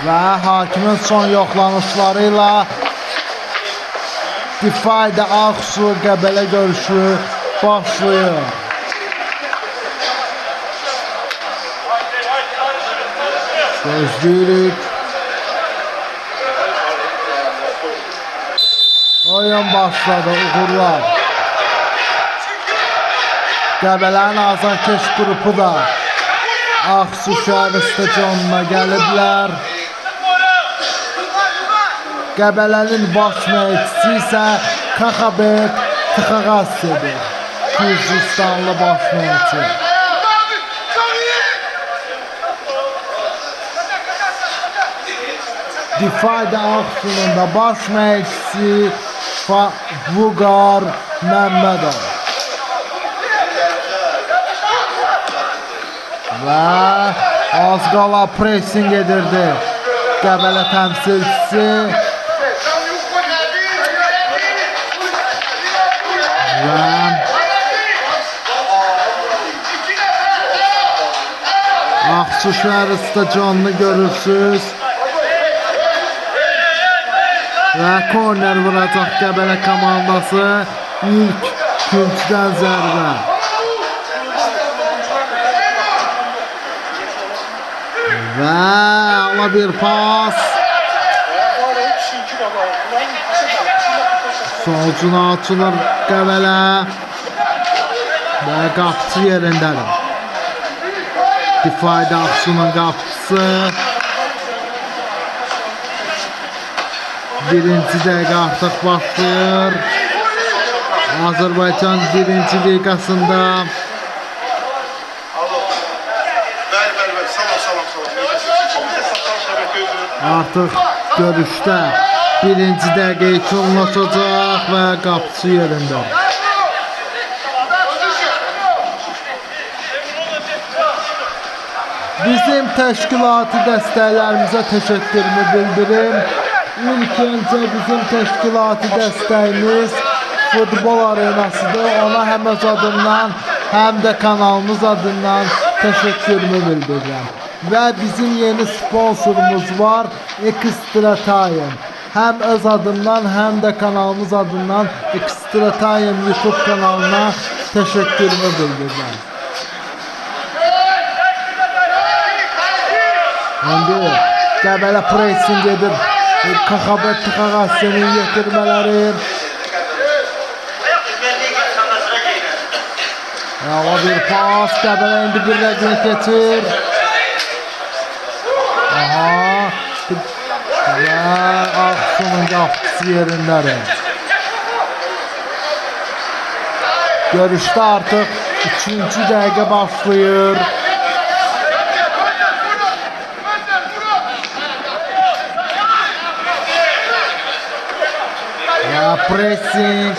Və hakimin son yoxlanışlarıyla Difayda Aksu Qəbələ görüşü başlayır. Gözləyirik. Oyun başladı, uğurlar. Qəbələnin azarkeş qrupu da Aksu şəhər stadionuna gəliblər. Qəbələnin baş məşqçisi isə Kakabet Tıxağasıdır. Gürcüstanlı baş məşqçi. Difayda Aksu'nun da baş məşqçisi Vugar Məmmədov. Və az qala pressing edirdi Qəbələ təmsilçisi. Və Aksu şəhər stadionunu görürsünüz. Və korner vuracaq Qəbələ komandası. İlk küncdən zərbə. Və ala bir pas. Solcuna açılır Qəbələ. Və qapıcı yerindədir. Difayda Aksu'nun qapıcısı. Birinci dəqiqə artıq başlayır. Azərbaycan birinci liqasında. Artıq görüşdə birinci dəqiqə yekunlaşacaq və qapıcı yerində. Bizim təşkilati dəstəklərimizə təşəkkürümü bildirim. İlk öncə bizim təşkilati dəstəyimiz Futbol Arenasıdır. Ona həm öz adından, həm də kanalımız adından təşəkkürümü bildirirəm. Və bizim yeni sponsorumuz var, Extra Time. Həm öz adından, həm də kanalımız adından Extra Time YouTube kanalına təşəkkürümü bildirirəm. İndi Qəbələ pressing edir. Kakabet Tıxağası'nın yetirmələri. Ala bir pas. Qəbələ indi bir rəqini keçir. Aha. Və Aksu'nun qapıcısı yerindədir. Görüşdə artıq 3-cü dəqiqə başlayır. Pressing.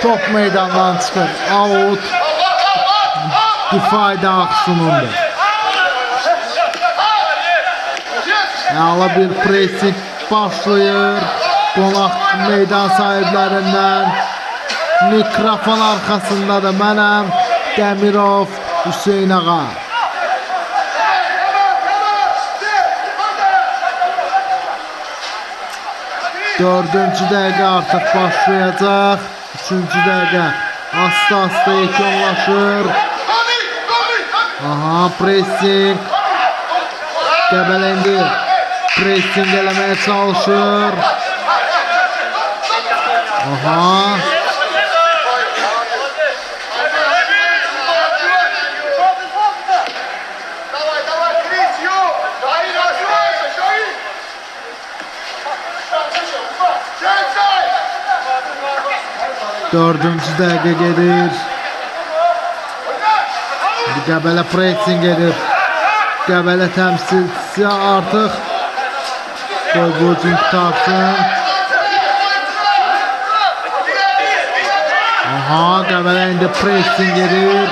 Top meydandan çıxır. Out. Difayda Aksu'nundur. Ala bir pressing başlayır. Qonaq meydan sahiblərindən. Mikrofon arxasında da mənəm, Dəmirov Hüseyn Ağa. Dördüncü dəqiqə artıq başlayacaq. Üçüncü dəqiqə asta yekunlaşır. Aha, pressing. Qəbələ indi pressing eləməyə çalışır. Aha. Dördüncü dəqiqə gedir. Qəbələ pressing edir. Qəbələ təmsilçisi artıq qoy bu üçün tutarsın. Aha, Qəbələ indi pressing edir.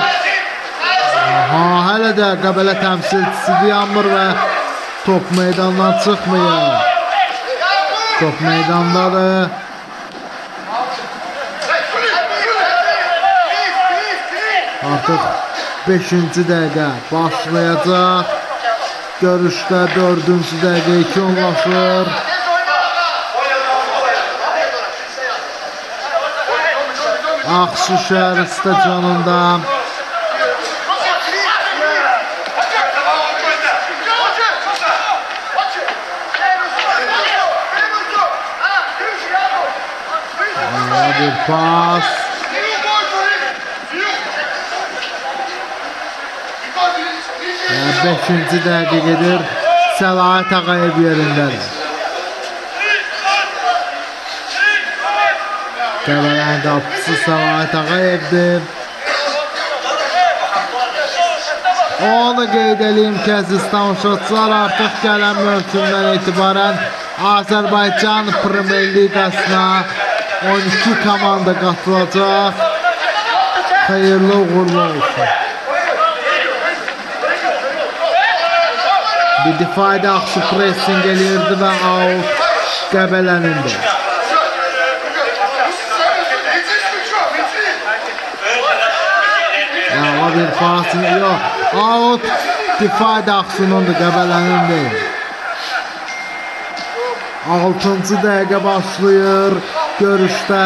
Aha, hələ də Qəbələ təmsilçisi dayanmır və top meydandan çıxmıyor. Top meydandadır. Artıq 5-ci dəqiqə başlayacaq. Görüşdə 4-cü dəqiqə yekunlaşır. Ağsu şəhəri stadionunda bir pas. 5-ci dəqiqə gedir. Səlahiyyət Ağayev yerindədir. Qəbələnin qapıçısı Səlahiyyət Ağayevdir. Onu qeyd edeyim ki, əziz tamaşaçılar, artıq gələn mövsümdən etibarən Azərbaycan Premyer Liqasına 12 komanda qatılacaq. Xeyirli uğurlu olsun. Bir difayda Ağsu pressing eləyirdi və out Qəbələnindi. Ama bir pasını yok. Out difayda Ağsu'nundur, Qəbələnindi. 6-cı dəqiqə başlayır görüşdə.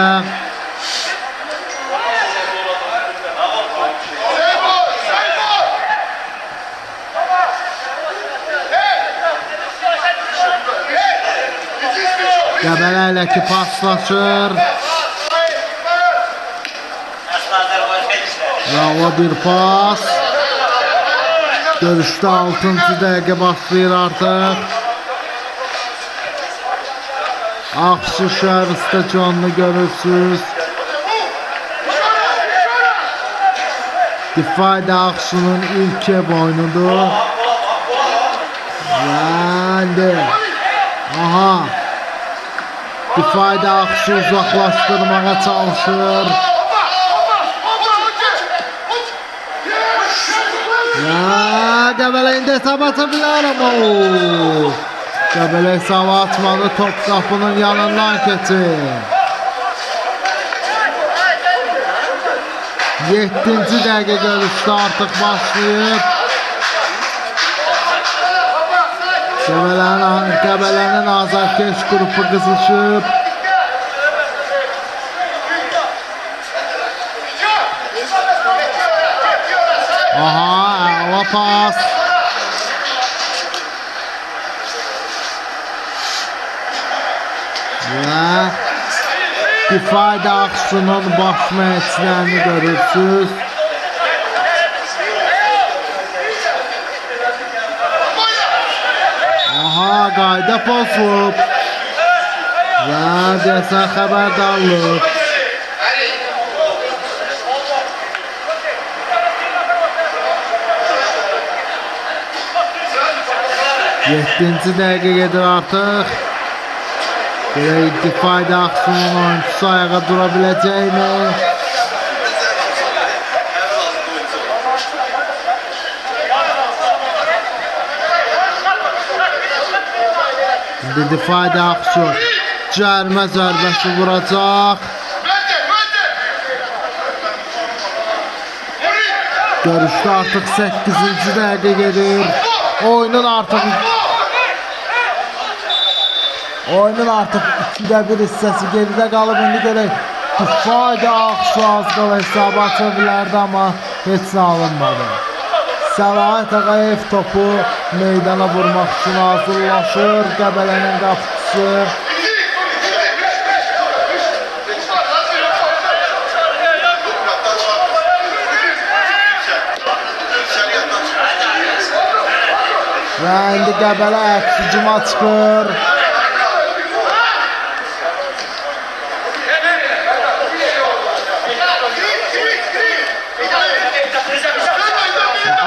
Qəbələ ilə ki paslaşır. Bravo bir pas. Görüşdə 6-cı dəqiqə başlayır artıq. Ağsu şəhəri stadionunu görürsünüz. Difayda Ağsu'nun ilk ev oyunudur. Yendi. Aha. Difayda Ağsu uzaqlaşdırmağa çalışır. Qəbələ indi hesab aça bilər ama Qəbələ hesab atmadı, top qapının yanından keçir. 7-ci dəqiqə görüşdə artıq başlayıb. Qəbələnin azarkeş qrupu qızışıb. Aha, əla pas. Və difayda Ağsu'nun baş məşqçilərini görürsünüz. Aha, qayda pozulub. Və deyəsən xəbərdarlıq. Yedinci dəqiqə gedir artıq. Görək difayda Ağsu'nun oyuncusu ayağa dura biləcəkmi? İndi difayda Ağsu cərimə zərbəsi vuracaq. Görüşdə artıq 8-ci dəqiqə gedir. Oyunun artıq 2-də 1 hissəsi geridə qalıb. İndi görək difayda Ağsu az qala hesabı aça bilərdi, amma heç nə alınmadı. Səlahiyyət Ağayev topu meydana vurmaq üçün hazırlaşır. Qəbələnin qapıçısı. Və indi Qəbələ əks hücuma çıxır.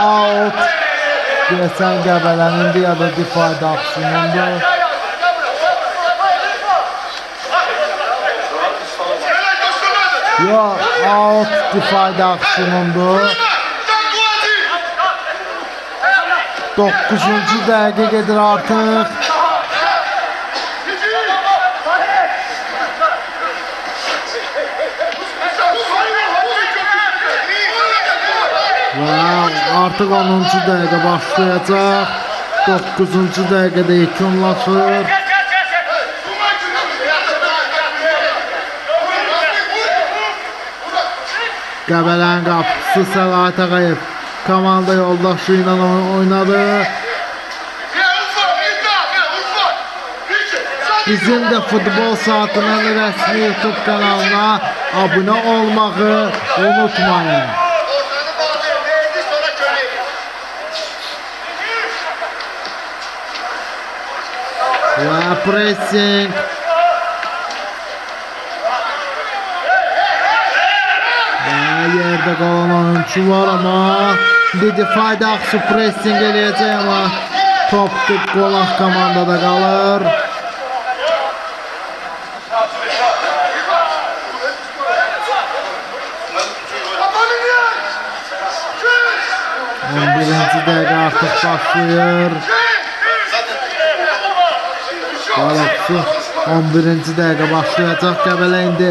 Out. Deyəsən Qəbələnindir ya da difayda Ağsu'nundur. Yox, out difayda Ağsu'nundur. 9-cu dəqiqə gedir artıq. Və artıq 10-cu dəqiqə başlayacaq. 9-cu dəqiqədə yekunlaşır. Qəbələnin qapıcısı Səlahat Ağayev komanda yoldaşı ilə oynadı. Bizim de futbol saatinin rəsmi YouTube kanalına abunə olmağı unutmayın. Və pressing. Və yerdə qalan oyuncu var ama Difayda Aksu pressing eləyəcək ama top qolaq komandada qalır. Birinci dəqiqə artıq başlayır. Qalaqsı 11-ci dəqiqə başlayacaq. Qəbələ indi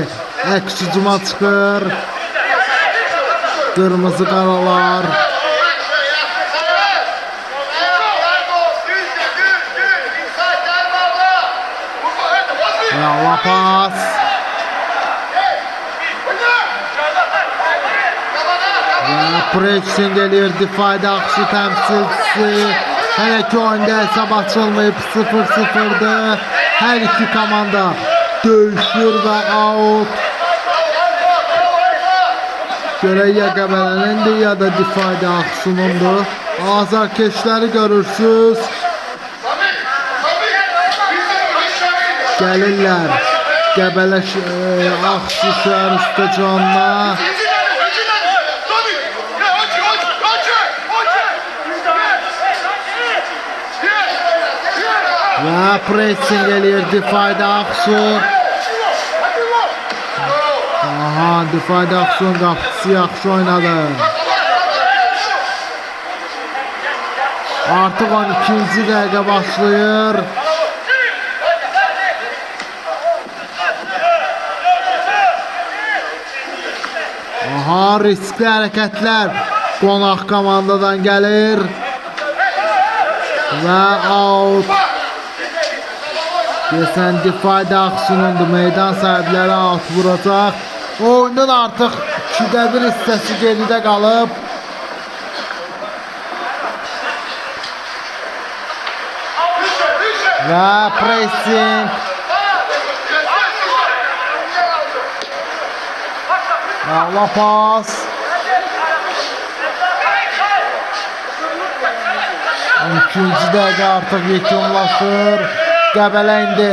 əks hücuma çıxır. Qırmızı qaralar. La pas. Pressing eləyir Difayda Aksu təmsilçisi. Hələ ki oyunda hesab açılmayıb 0-0'dır. Hər iki komanda döyüşür və out. Görək ya Qəbələnindir ya da Difayda Aksu'nundur. Azarkeşləri görürsünüz. Gəlirlər Qəbələ Aksu şəhər stadionuna. Və pressing eləyir Difayda Aksu. Aha, Difayda Aksu'nun qapıcısı yaxşı oynadı. Artıq 12-ci dəqiqə başlayır. Aha, riskli hərəkətlər qonaq komandadan gəlir. Və out. Desən Difayda Aksu'nundur. Meydan sahibləri out vuracaq. Oyunun artıq 2'də 1 hissəsi geridə qalıb. Və pressing. La pas. 12-ci dəqiqə artıq yekunlaşır. Qəbələ indi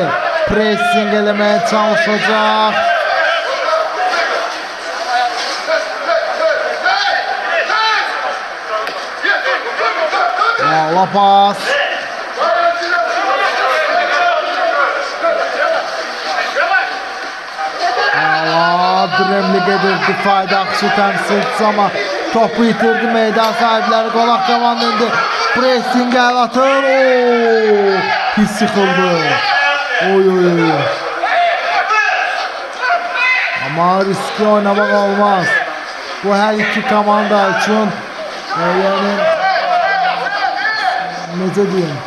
pressing eləməyə çalışacaq. La pas. Dremli gedir Difayda Aksu təmsilçisi ama topu itirdi meydan sahibləri. Qonaq komanda indi pressing əl atır. Pis yıxıldı. Oy. Ama riskli oynamaq olmaz. Bu hər iki komanda üçün yəni necə deyim,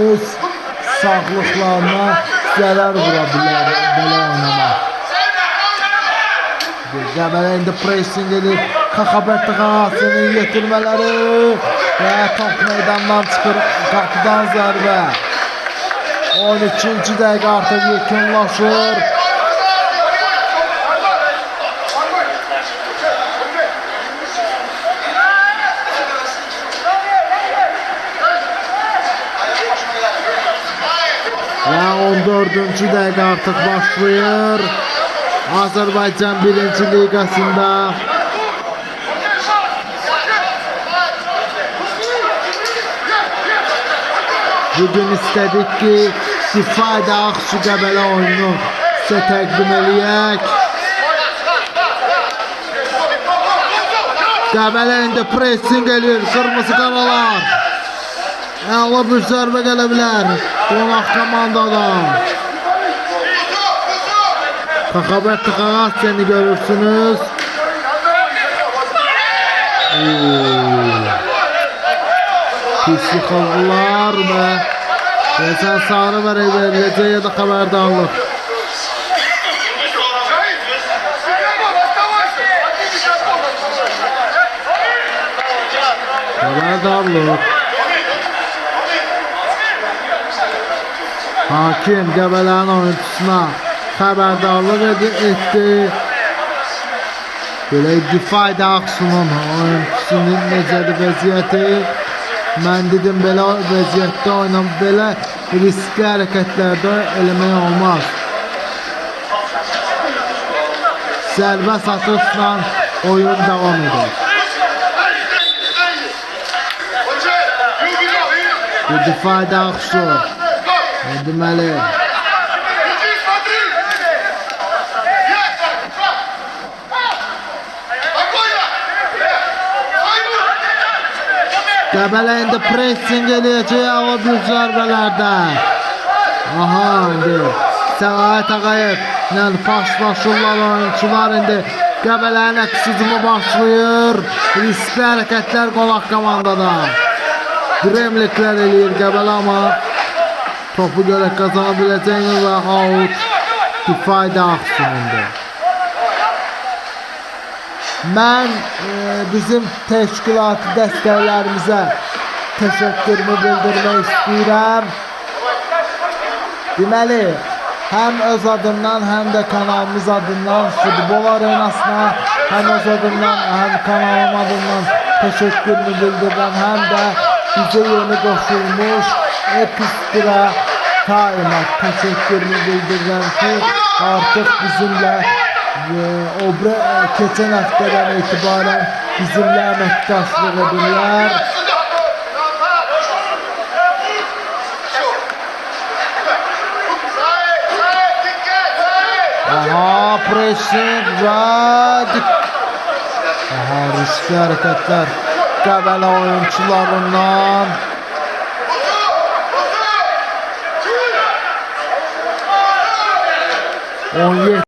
öz sağlıqlarına zərər vura bilər belə oynamaq. Qəbələ indi pressing edir. Xaxabət Xasinin yetirmələri və top meydandan çıxır. Qapıdan zərbə. 13-cü dəqiqə artıq yekunlaşır. Və 14-cü dəqiqə artıq başlayır. Azərbaycan 1-ci liqasında bugün istedik ki Difayda Aksu Qəbələ oyunu sizə təqdim eləyək. Qəbələ indi pressing eləyir. Qırmızı qaralar. Əla bir zərbə gələ bilər qonaq komandadan. Xaxabət Xasini görürsünüz. Pis yıkıldılar mı? Geçen sarı verileceği ya da haberdarlık. Haberdarlık. Hakim Qəbələnin oyunçusuna haberdarlık etti. Böyle difa aksının oyuncusunun necədir vəziyyəti. Mən dedim belə vəziyyətdə oynam, belə riskli hərəkətlərdə eləmək olmaz. Sərbəst atışla oyun devam edir. Bu difa aksı. Deməli. Qəbələ indi pressing eləyəcək bir zərbələrdə. Aha, indi Səlahiyyət Ağayev paslaşırlar oyuncular indi. Qəbələnin əks hücumu başlayır. Riskli hərəkətlər qonaq komandada. Dremliklər eləyir Qəbələ, amma topu görək qazana biləcəyini və out difayda aksiyonunda. Mən bizim təşkilatı dəstəklərimizə təşəkkürümü bildirmək istəyirəm. Deməli, həm öz adımdan, həm də kanalımız adından, futbol arenasına, həm öz adımdan, həm kanalım adından təşəkkürümü bildirirəm. Həm də bizə yeni qoşulmuş ekstra Time'a təşəkkürümü bildirirəm ki, artıq bizimlə keçən həftədən etibarən bizimlə əməkdaşlıq edirlər. Aha, pressing və aha, riskli hərəkətlər Qəbələ oyuncularından. 17